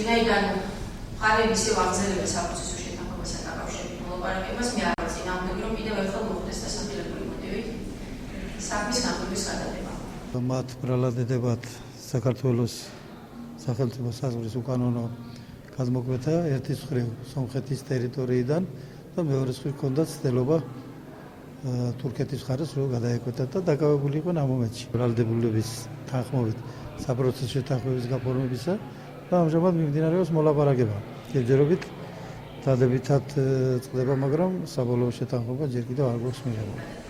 ვინაიდან მხარეების აღზევება საპროცესო შეთანხმებასთან დაკავშირებით მოლაპარაკებას მე არ წინააღმდეგი რომ კიდევ ერთხელ მოხდეს დასახელებული მოტივით საქმის განხილვის გადადება. მათ ბრალად ედებათ საქართველოს სახელმწიფო საზღვრის უკანონო გადმოკვეთა ერთის მხრივ სომხეთის ტერიტორიიდან და მეორეს მხრივ ჰქონდათ ცდილობა თურქეთის მხარეს რომ გადაეკვეთათ და დაკავებული იყვნენ ამ მომენტში ბრალდებულების თანხმობით საპროცესო შეთანხმების გაფორმებისა და ამჟამად მიმდინარეობს მოლაპარაკება. ჯერჯერობით დადებითად წყდება, მაგრამ საბოლოო შეთანხმება ჯერ კიდევ არ გვაქვს მიღებული.